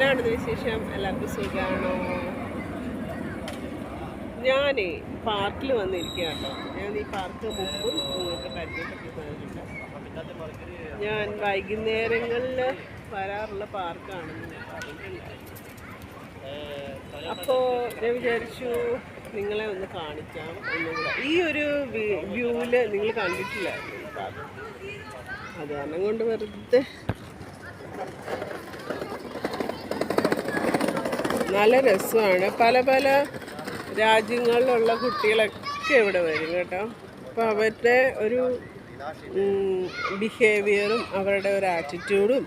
എന്താണ് വിശേഷം? എല്ലാവർക്കും സുഖമാണോ? ഞാൻ പാർക്കിൽ വന്നിരിക്കുക കേട്ടോ. ഞാൻ ഈ പാർക്ക് മുമ്പ് നിങ്ങൾക്ക് പരിചയപ്പെടുത്തി തന്നിട്ടുണ്ട്. ഞാൻ വൈകുന്നേരങ്ങളിൽ വരാറുള്ള പാർക്കാണെന്ന് ഞാൻ പറഞ്ഞിട്ടുണ്ടായിരുന്നു. അപ്പോൾ ഞാൻ വിചാരിച്ചു നിങ്ങളെ ഒന്ന് കാണിക്കാം എന്നുകൂടെ. ഈ ഒരു വ്യൂവിൽ നിങ്ങൾ കണ്ടിട്ടില്ലായിരുന്നു ഈ പാർക്ക്. അത് കാരണം കൊണ്ട് വെറുതെ നല്ല രസമാണ്. പല പല രാജ്യങ്ങളിലുള്ള കുട്ടികളൊക്കെ ഇവിടെ വരും കേട്ടോ. അപ്പോൾ അവരുടെ ഒരു ബിഹേവിയറും അവരുടെ ഒരു ആറ്റിറ്റ്യൂഡും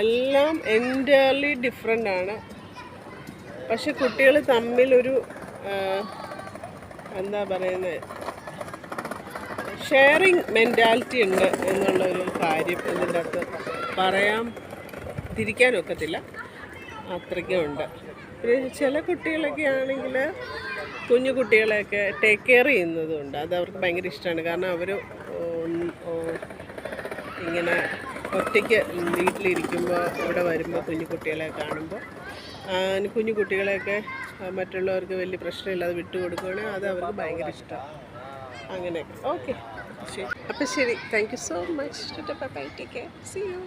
എല്ലാം എൻറ്റയർലി ഡിഫറെൻ്റ് ആണ്. പക്ഷെ കുട്ടികൾ തമ്മിലൊരു എന്താ പറയുന്നത്, ഷെയറിങ് മെൻറ്റാലിറ്റി ഉണ്ട് എന്നുള്ളൊരു കാര്യം ഇതിൻ്റെ അകത്ത് പറയാൻ തിരിക്കാനൊക്കത്തില്ല, അത്രയ്ക്കും ഉണ്ട്. പിന്നെ ചില കുട്ടികളൊക്കെ ആണെങ്കിൽ കുഞ്ഞു കുട്ടികളെയൊക്കെ ടേക്ക് കെയർ ചെയ്യുന്നതുണ്ട്. അത് അവർക്ക് ഭയങ്കര ഇഷ്ടമാണ്. കാരണം അവർ ഇങ്ങനെ ഒറ്റയ്ക്ക് വീട്ടിലിരിക്കുമ്പോൾ ഇവിടെ വരുമ്പോൾ കുഞ്ഞു കുട്ടികളെ കാണുമ്പോൾ കുഞ്ഞു കുട്ടികളെയൊക്കെ മറ്റുള്ളവർക്ക് വലിയ പ്രശ്നമില്ലാതെ വിട്ടുകൊടുക്കുകയാണെങ്കിൽ അത് അവർക്ക് ഭയങ്കര ഇഷ്ടമാണ്. അങ്ങനെയൊക്കെ. ഓക്കെ, ശരി. അപ്പം ശരി, thank you so much. Bye, take care, see U.